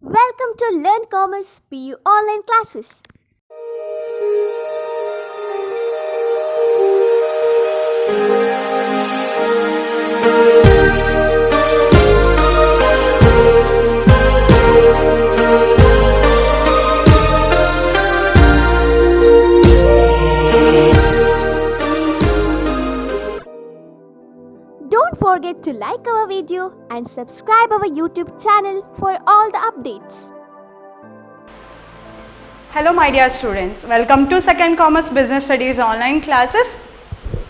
Welcome to Learn Commerce PU online classes. Don't forget to like our video and subscribe our YouTube channel for all the updates. Hello my dear students, welcome to Second Commerce Business Studies online classes.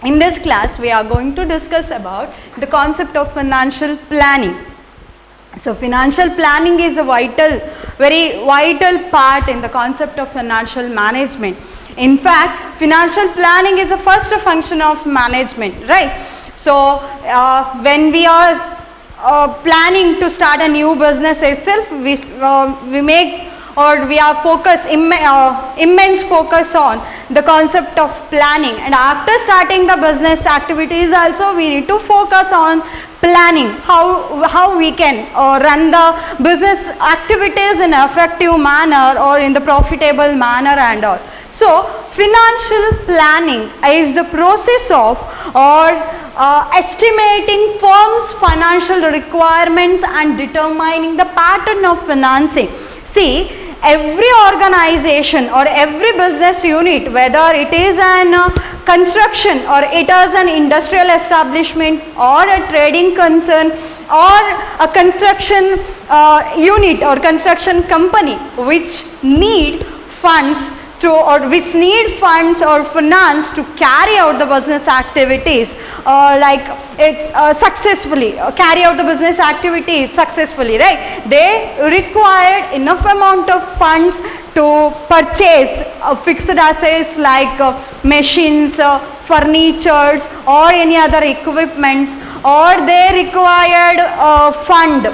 In this class we are going to discuss about the concept of financial planning. So financial planning is a very vital part in the concept of financial management. In fact, financial planning is the first function of management, right? So when we are planning to start a new business itself, we make or we are immense focus on the concept of planning, and after starting the business activities also we need to focus on planning how we can run the business activities in an effective manner or in the profitable manner and all. So financial planning is the process of estimating firms' financial requirements and determining the pattern of financing. See, every organization or every business unit, whether it is an construction or it is an industrial establishment or a trading concern or a construction unit or construction company which need funds or finance to carry out the business activities carry out the business activities successfully, right? They required enough amount of funds to purchase fixed assets like machines, furnitures or any other equipments, or they required fund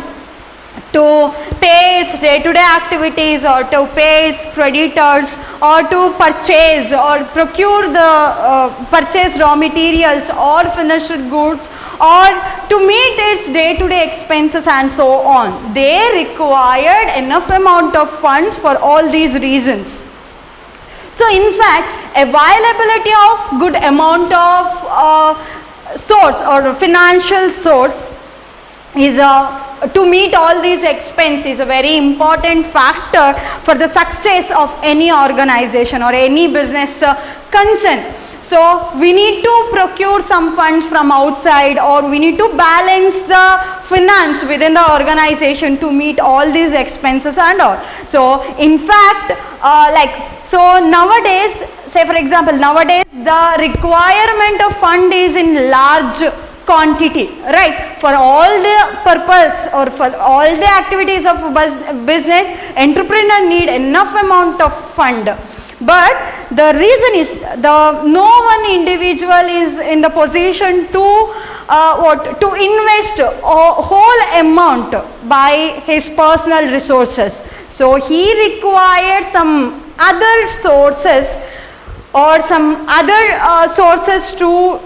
to pay its day-to-day activities or to pay its creditors or to purchase or procure the purchase raw materials or finished goods or to meet its day-to-day expenses and so on. They required enough amount of funds for all these reasons. So in fact, availability of good amount of source or financial source is to meet all these expenses is a very important factor for the success of any organization or any business concern. So we need to procure some funds from outside, or we need to balance the finance within the organization to meet all these expenses and all. So in fact, nowadays, say for example, nowadays the requirement of fund is in large quantity, right? For all the purpose or for all the activities of business, entrepreneur need enough amount of fund. But the reason is no one individual is in the position to invest a whole amount by his personal resources. So he required some other sources or some other sources to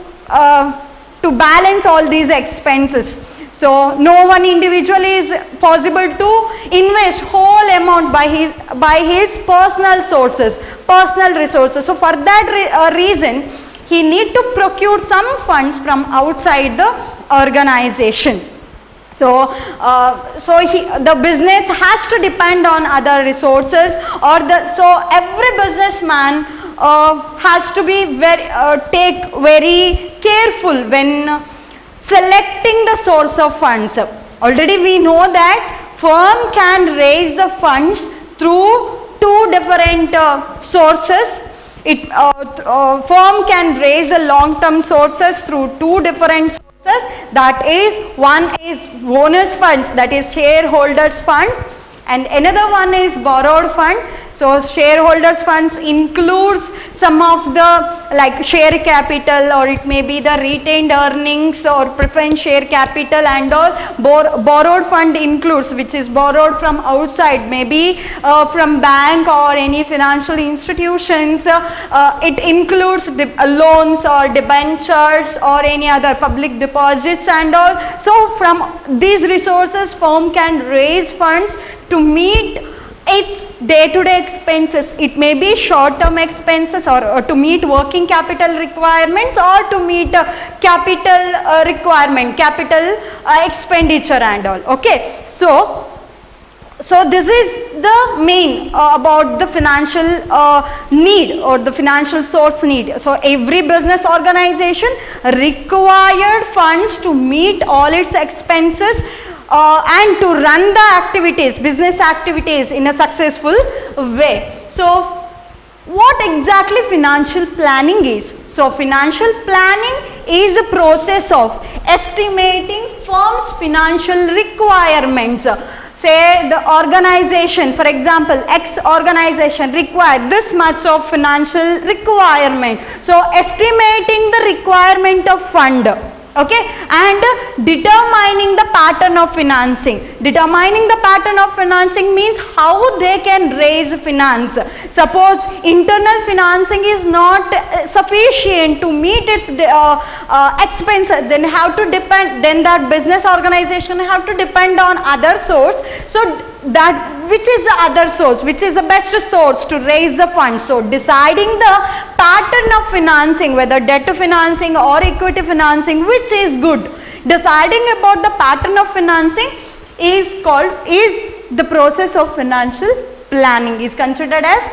balance all these expenses. So no one individual is possible to invest whole amount by his personal sources, personal resources. So for that reason, he need to procure some funds from outside the organization. So the business has to depend on other resources, so every businessman has to be take very careful when selecting the source of funds. Already we know that firm can raise the funds through two different sources. Firm can raise the long-term sources through two different sources. That is, one is owners funds, that is shareholders fund, and another one is borrowed fund. So shareholders funds includes some of the share capital, or it may be the retained earnings or preference share capital and all. Borrowed fund includes, which is borrowed from outside, maybe from bank or any financial institutions. It includes loans or debentures or any other public deposits and all. So from these resources, firm can raise funds to meet its day-to-day expenses. It may be short-term expenses or to meet working capital requirements or to meet capital requirement, capital expenditure and all. Okay, so this is the main about the financial need or the financial source need. So every business organization required funds to meet all its expenses and to run the activities, business activities in a successful way. So what exactly financial planning is? So financial planning is a process of estimating firm's financial requirements. Say the organization, for example, X organization required this much of financial requirement. So estimating the requirement of fund. Okay, and determining the pattern of financing. Determining the pattern of financing means how they can raise finance. Suppose internal financing is not sufficient to meet its expenses, then have to depend, then that business organization have to depend on other source. So that which is the other source, which is the best source to raise the funds. So deciding the pattern of financing, whether debt financing or equity financing, which is good. Deciding about the pattern of financing is the process of financial planning, is considered as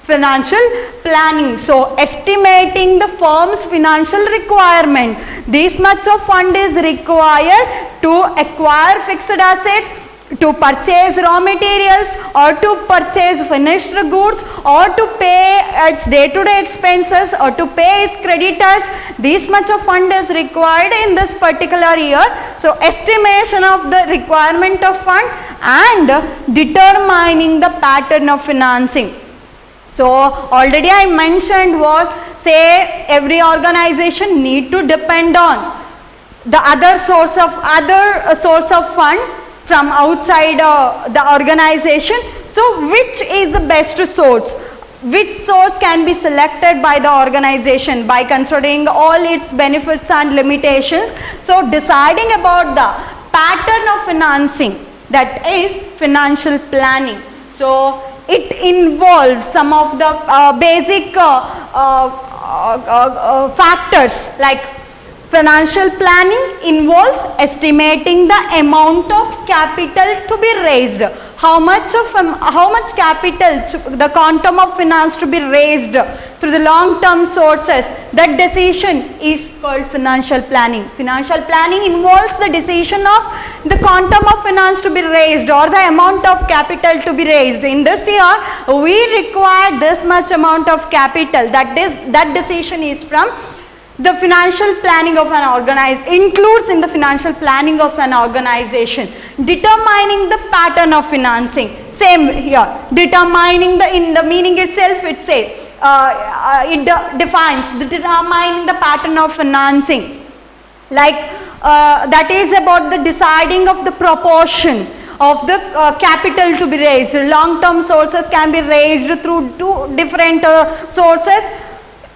financial planning. So estimating the firm's financial requirement. This much of fund is required to acquire fixed assets, to purchase raw materials, or to purchase finished goods, or to pay its day-to-day expenses, or to pay its creditors. This much of fund is required in this particular year. So estimation of the requirement of fund and determining the pattern of financing. So already I mentioned what, say every organization need to depend on the other source of fund from outside the organization. So which is the best source? Which source can be selected by the organization by considering all its benefits and limitations? So deciding about the pattern of financing, that is financial planning. So it involves some of the basic factors, like financial planning involves estimating the amount of capital to be raised. How much capital, the quantum of finance to be raised through the long-term sources. That decision is called financial planning. Financial planning involves the decision of the quantum of finance to be raised or the amount of capital to be raised. In this year, we require this much amount of capital. That decision is from the financial planning of an organization, includes in the financial planning of an organization. Determining the pattern of financing, same here. Determining in the meaning itself, it says it defines determining the pattern of financing, like that is about the deciding of the proportion of the capital to be raised. Long-term sources can be raised through two different sources,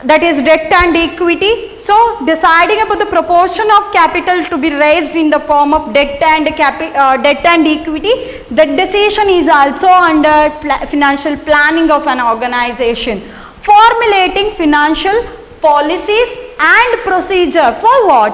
that is debt and equity. So deciding about the proportion of capital to be raised in the form of debt and equity, that decision is also under financial planning of an organization. Formulating financial policies and procedure for what?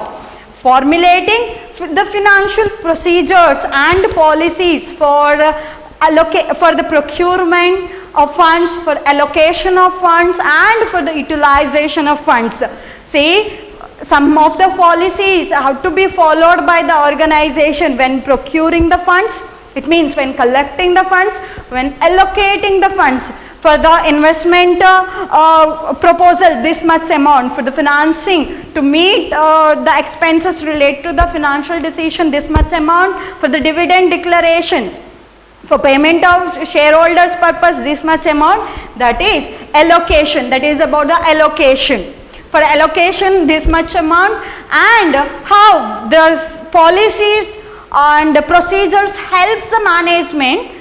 Formulating the financial procedures and policies for the procurement of funds, for allocation of funds, and for the utilization of funds. See, some of the policies have to be followed by the organization when procuring the funds. It means when collecting the funds, when allocating the funds. For the investment proposal, this much amount. For the financing, to meet the expenses related to the financial decision, this much amount. For the dividend declaration, for payment of shareholders purpose, this much amount. That is allocation. That is about the allocation. For allocation, this much amount. And how the policies and the procedures helps the management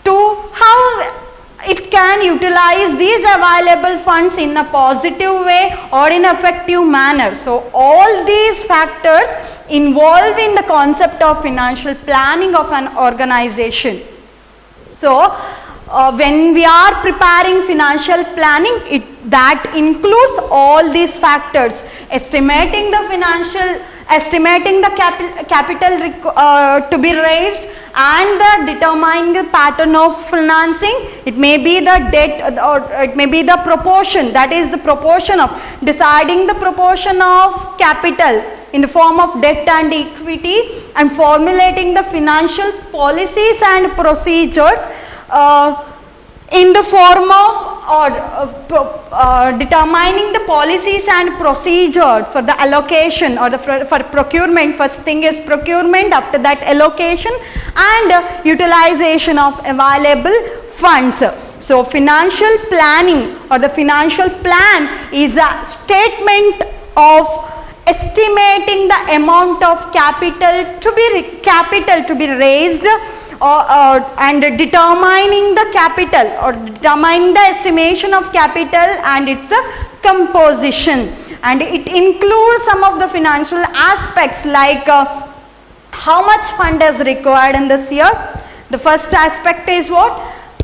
to how it can utilize these available funds in a positive way or in an effective manner. So all these factors involved in the concept of financial planning of an organization. So when we are preparing financial planning, that includes all these factors: estimating the capital to be raised, and determining the pattern of financing. It may be the debt, or it may be the proportion, that is the proportion of deciding the proportion of capital in the form of debt and equity, and formulating the financial policies and procedures in the form of determining the policies and procedure for the allocation or for procurement. First thing is procurement, after that allocation and utilization of available funds. So financial planning or the financial plan is a statement of estimating the amount of capital to be raised, and determining the capital or determining the estimation of capital and its composition. And it includes some of the financial aspects like how much fund is required in this year. The first aspect is what?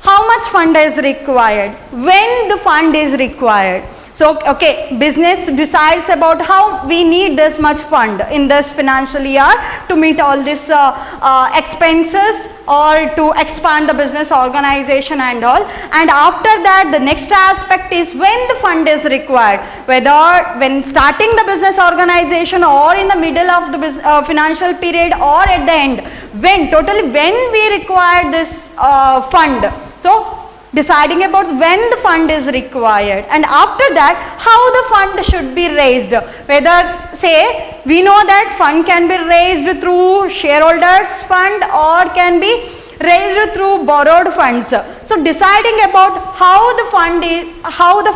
How much fund is required, when the fund is required. So okay, business decides about how we need this much fund in this financial year to meet all these expenses or to expand the business organization and all. And after that, the next aspect is when the fund is required, whether when starting the business organization or in the middle of the financial period or at the end, when we require this fund. So deciding about when the fund is required, and after that how the fund should be raised, whether say we know that fund can be raised through shareholders fund or can be raised through borrowed funds. So deciding about how the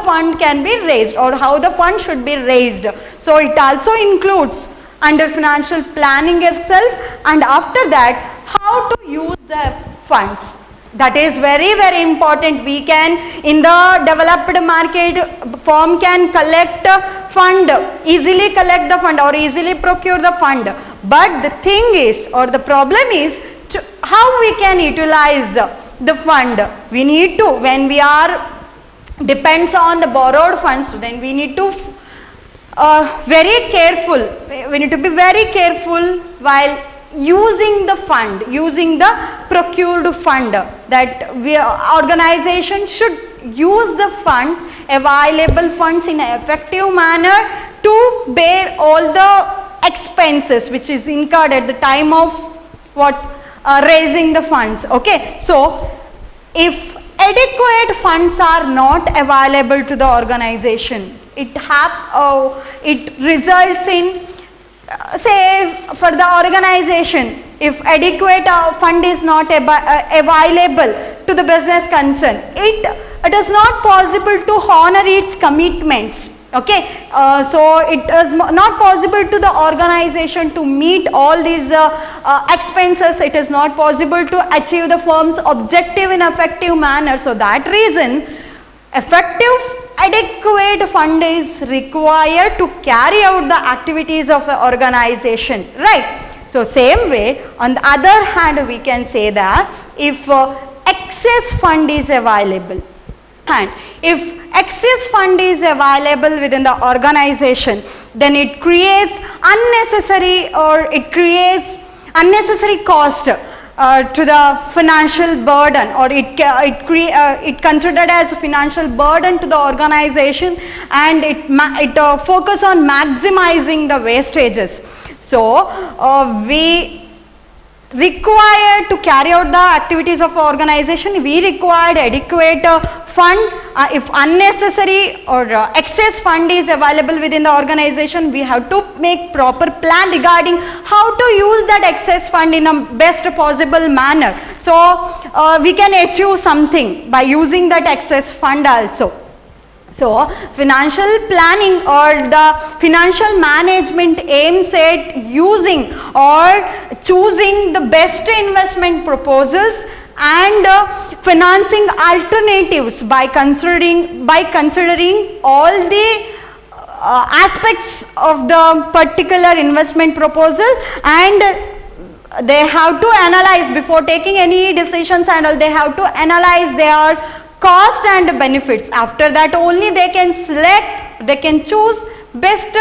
fund can be raised or how the fund should be raised. So it also includes under financial planning itself, and after that how to use the funds. That is very, very important. We can, in the developed market, firm can collect fund, easily collect the fund or easily procure the fund. But the thing is, or the problem is, how we can utilize the fund. We need to, when we are, depends on the borrowed funds, then we need to very careful. We need to be very careful while using the fund, using the procured fund, that organization should use the fund, available funds in an effective manner to bear all the expenses which is incurred at the time of raising the funds. Okay, so if adequate funds are not available to the organization, it results in, say for the organization, if adequate fund is not available to the business concern, it is not possible to honor its commitments. Okay, so it is not possible to the organization to meet all these expenses. It is not possible to achieve the firm's objective in effective manner. So that reason, adequate fund is required to carry out the activities of the organization, right? So same way, on the other hand, we can say that if excess fund is available, and if excess fund is available within the organization, then it creates unnecessary cost to the financial burden, or it considered as a financial burden to the organization, and it focus on maximizing the wastages. So we required to carry out the activities of organization, we required adequate fund. If unnecessary or excess fund is available within the organization, we have to make proper plan regarding how to use that excess fund in a best possible manner. So we can achieve something by using that excess fund also. So financial planning or the financial management aims at using or choosing the best investment proposals and financing alternatives by considering all the aspects of the particular investment proposal, and they have to analyze before taking any decisions and all, they have to analyze their cost and benefits. After that only they can select, they can choose best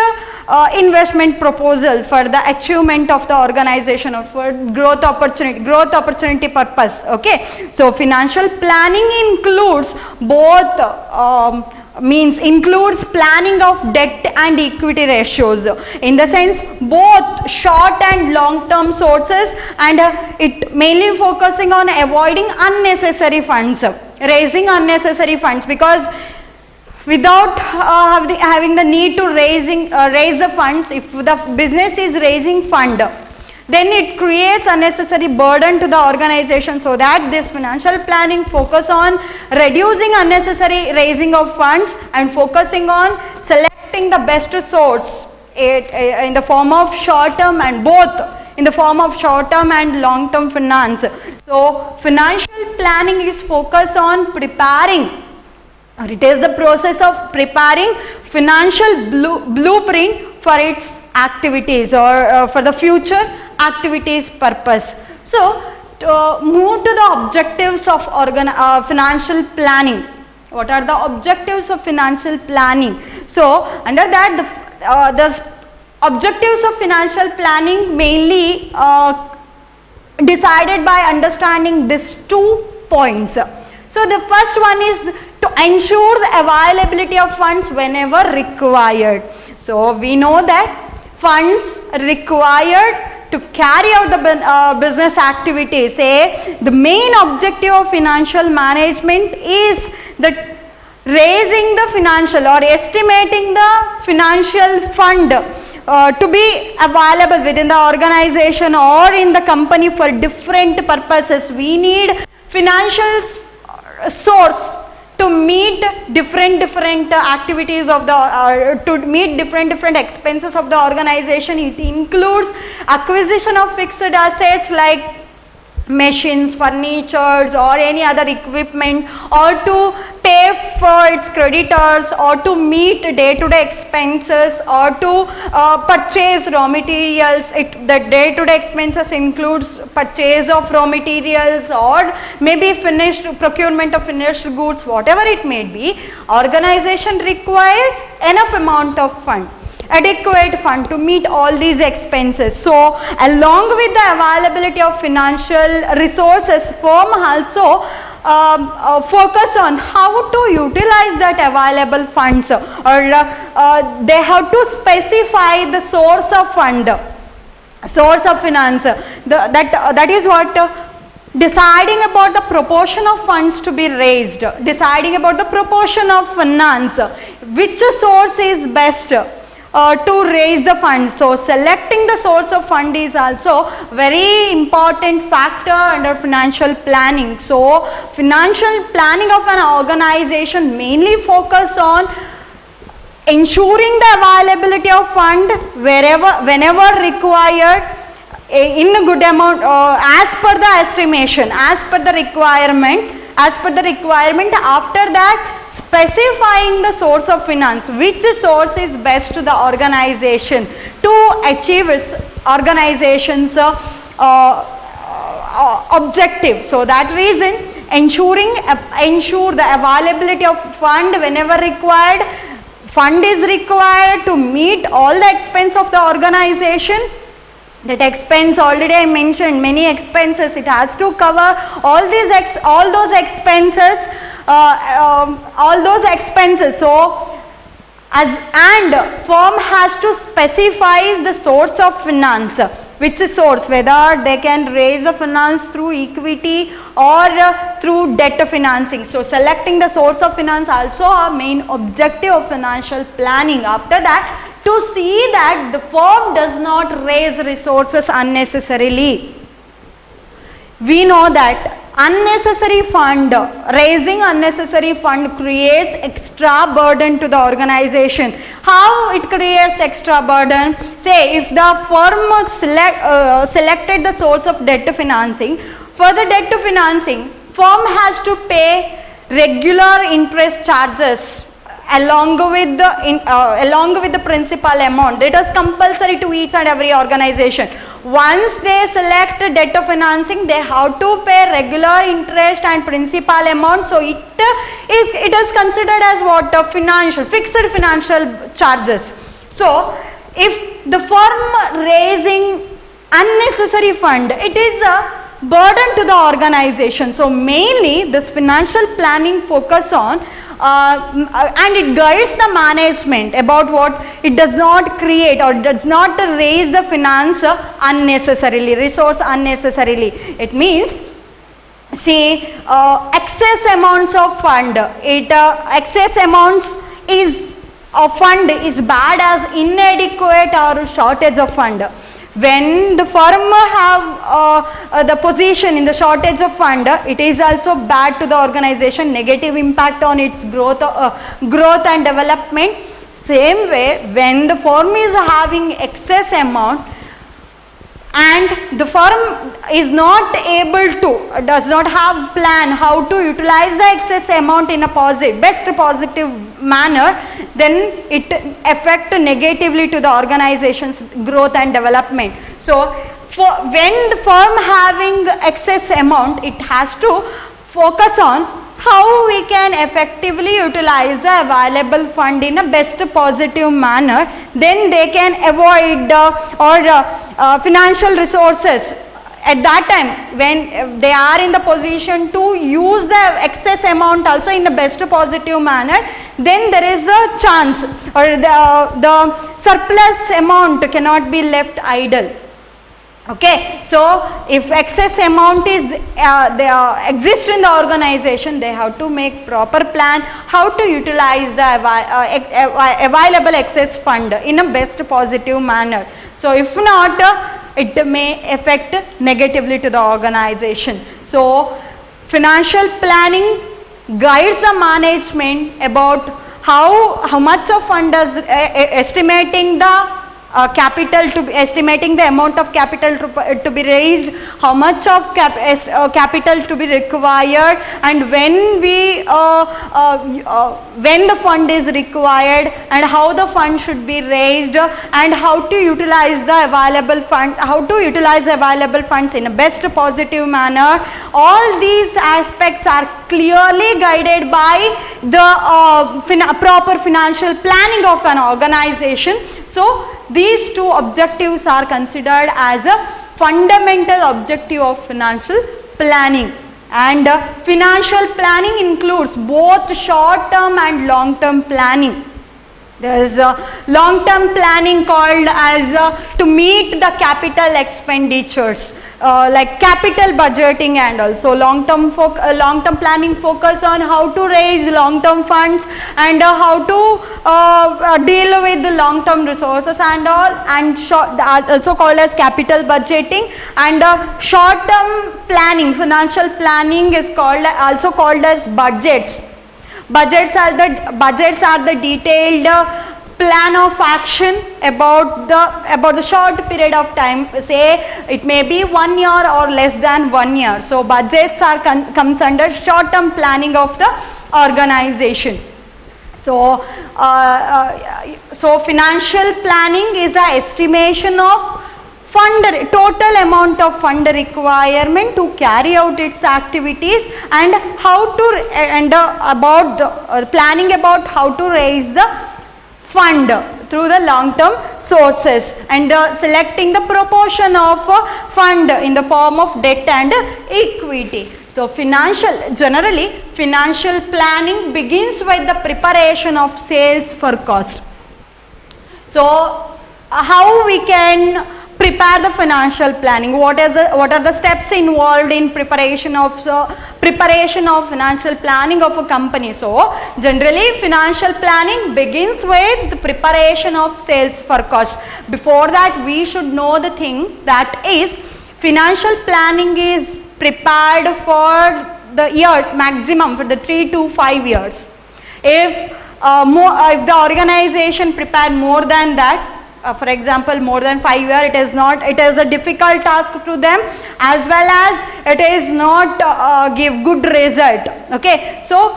investment proposal for the achievement of the organization or for growth opportunity purpose. Okay, so financial planning includes both includes planning of debt and equity ratios, in the sense both short and long term sources, and it mainly focusing on avoiding unnecessary funds, raising unnecessary funds, because without having the need to raise the funds, if the business is raising fund, then it creates unnecessary burden to the organization. So that this financial planning focus on reducing unnecessary raising of funds and focusing on selecting the best source in the form of short term and both in the form of short term and long term finance. So financial planning is focused on preparing, or it is the process of preparing financial blueprint for its activities or for the future activities purpose. So to move to the objectives of financial planning. What are the objectives of financial planning? So under that the objectives of financial planning mainly decided by understanding these 2 points. So the first one is to ensure the availability of funds whenever required. So we know that funds required to carry out the business activities. The main objective of financial management is that raising the financial or estimating the financial fund to be available within the organization or in the company for different purposes. We need financial source to meet different activities of the to meet different expenses of the organization. It includes acquisition of fixed assets like machines, furnitures or any other equipment, or to pay for its creditors, or to meet day-to-day expenses, or to purchase raw materials. The day-to-day expenses includes purchase of raw materials or maybe procurement of finished goods, whatever it may be. Organization require enough amount of fund, adequate fund to meet all these expenses. So along with the availability of financial resources, firm also focus on how to utilize that available funds, or they have to specify the source of fund, source of finance. That is what deciding about the proportion of funds to be raised, deciding about the proportion of finance, which source is best to raise the funds. So selecting the source of fund is also very important factor under financial planning. So financial planning of an organization mainly focus on ensuring the availability of fund whenever required in a good amount, as per the estimation, as per the requirement. After that, specifying the source of finance, which source is best to the organization to achieve its organization's objective. So that reason, ensure the availability of fund whenever required. Fund is required to meet all the expense of the organization. That expense, already I mentioned many expenses, it has to cover all those expenses. So and firm has to specify the source of finance, which source, whether they can raise the finance through equity or through debt financing. So selecting the source of finance also a main objective of financial planning. After that, to see that the firm does not raise resources unnecessarily. We know that raising unnecessary fund creates extra burden to the organization. How it creates extra burden? Say if the firm selected the source of debt financing, for the debt financing, firm has to pay regular interest charges along with the principal amount. It is compulsory to each and every organization. Once they select debt financing, they have to pay regular interest and principal amount. So it is considered as what? Fixed financial charges. So if the firm raising unnecessary fund, it is a burden to the organization. So mainly this financial planning focus on and it guides the management about what it does not create or does not raise the finance unnecessarily, resource unnecessarily. It means, see, excess amounts of fund, excess amounts is of fund is bad as inadequate or shortage of fund. When the firm have the position in the shortage of fund, it is also bad to the organization, negative impact on its growth and development. Same way, when the firm is having excess amount and the firm is not able to, does not have plan how to utilize the excess amount in a best positive manner, then it affect negatively to the organization's growth and development. So when the firm having excess amount, it has to focus on how we can effectively utilize the available fund in a best positive manner. Then they can avoid financial resources. At that time, when they are in the position to use the excess amount also in the best positive manner, then there is a chance or the surplus amount cannot be left idle. Okay, so if excess amount is exist in the organization, they have to make proper plan how to utilize the available excess fund in a best positive manner. So if not, it may affect negatively to the organization. So financial planning guides the management about how much of fund is estimating the estimating the amount of capital to be raised, how much of capital to be required, and when the fund is required, and how the fund should be raised, and how to utilize the available funds in a best positive manner. All these aspects are clearly guided by the proper financial planning of an organization. So these two objectives are considered as a fundamental objective of financial planning. And financial planning includes both short term and long term planning. There is a long term planning called as to meet the capital expenditures. Like capital budgeting, and also long term planning focus on how to raise long term funds and how to deal with the long term resources and all, and also called as capital budgeting. And short term planning, financial planning is also called as budgets. Budgets are the detailed plan of action about the short period of time. Say it may be 1 year or less than 1 year. So budgets comes under short term planning of the organization. So financial planning is the estimation of total amount of fund requirement to carry out its activities, and planning about how to raise the fund through the long term sources, and selecting the proportion of fund in the form of debt and equity. So generally financial planning begins with the preparation of sales for cost. So how we can prepare the financial planning? What are the steps involved in preparation of financial planning of a company? So generally financial planning begins with the preparation of sales for cost. Before that, we should know the thing that is financial planning is prepared for the year maximum for the 3 to 5 years. If the organization prepared more than that, for example more than 5 years, it is a difficult task to them, as well as it is not give good result. Okay, so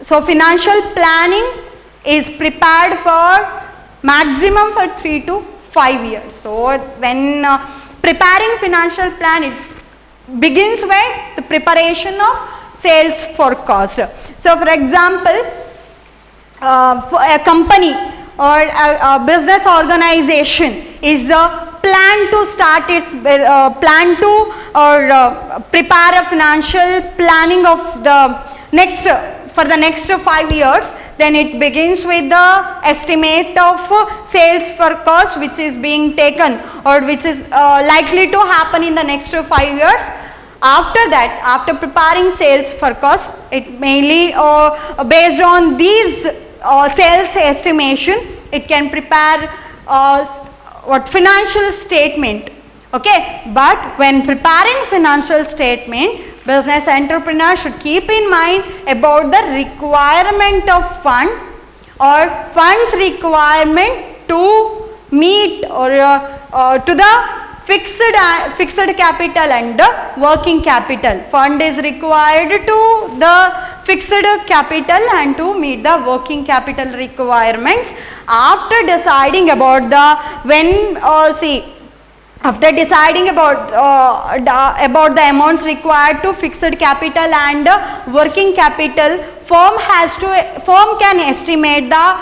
financial planning is prepared for maximum for 3 to 5 years. So when preparing financial plan, it begins with the preparation of sales forecast. So for example, for a company or a business organization is plan to start its plan to or prepare a financial planning of the next for the next 5 years, then it begins with the estimate of sales forecast which is being taken or which is likely to happen in the next 5 years. After that, after preparing sales forecast, it mainly based on these sales estimation, it can prepare what financial statement. Okay, but when preparing financial statement, business entrepreneur should keep in mind about the requirement of fund or funds requirement to meet or to the fixed capital and the working capital. Fund is required to the fixed capital and to meet the working capital requirements. After deciding about the after deciding about the amounts required to fixed capital and working capital, firm can estimate the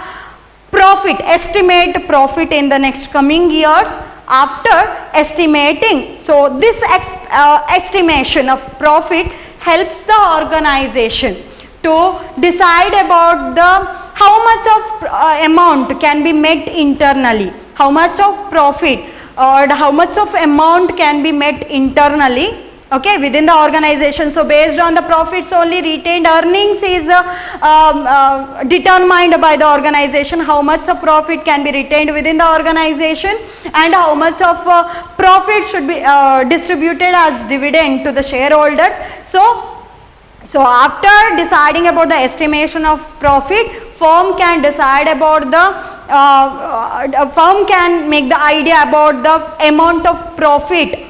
profit in the next coming years. After estimating, so this estimation of profit helps the organization to decide about the how much of amount can be met internally, how much of profit or how much of amount can be met internally, okay, within the organization. So based on the profits only, retained earnings is determined by the organization, how much of profit can be retained within the organization and how much of profit should be distributed as dividend to the shareholders. So after deciding about the estimation of profit, firm can decide about the firm can make the idea about the amount of profit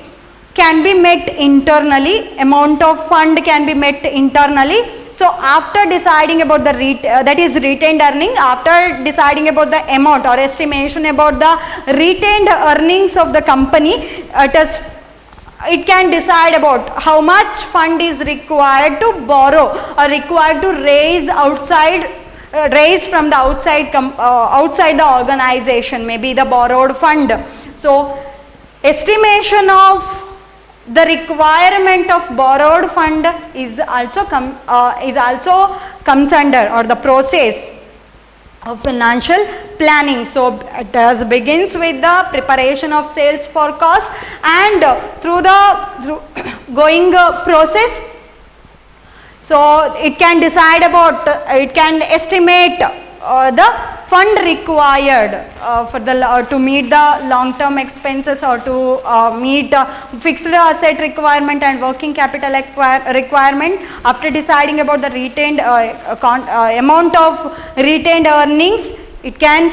can be met internally, amount of fund can be met internally. So after deciding about the that is retained earning, after deciding about the amount or estimation about the retained earnings of the company, it can decide about how much fund is required to borrow or required to raise from the outside the organization, maybe the borrowed fund. So estimation of the requirement of borrowed fund is also comes under or the process of financial planning. So it begins with the preparation of sales forecast and through going process. So it can decide about, it can estimate the fund required to meet the long term expenses or to meet fixed asset requirement and working capital requirement. After deciding about the retained amount of retained earnings, it can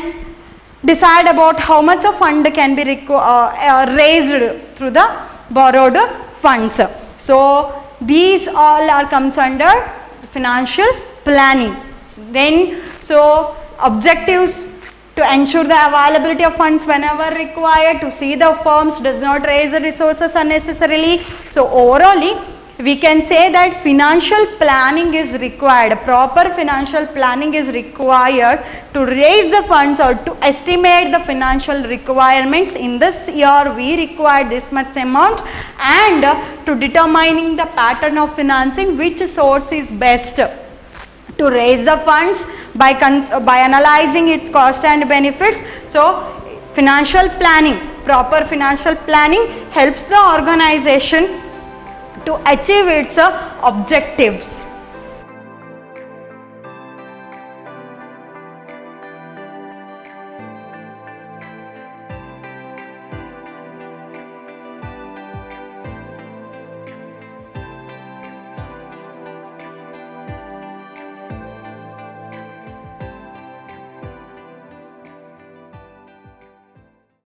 decide about how much of fund can be raised through the borrowed funds. So these all are comes under financial planning. Then so objectives: to ensure the availability of funds whenever required, to see the firms does not raise the resources unnecessarily. So overall we can say that financial planning is required, proper financial planning is required to raise the funds or to estimate the financial requirements. In this year we require this much amount, and to determining the pattern of financing, which source is best to raise the funds by analyzing its cost and benefits. So financial planning, proper financial planning helps the organization to achieve its objectives.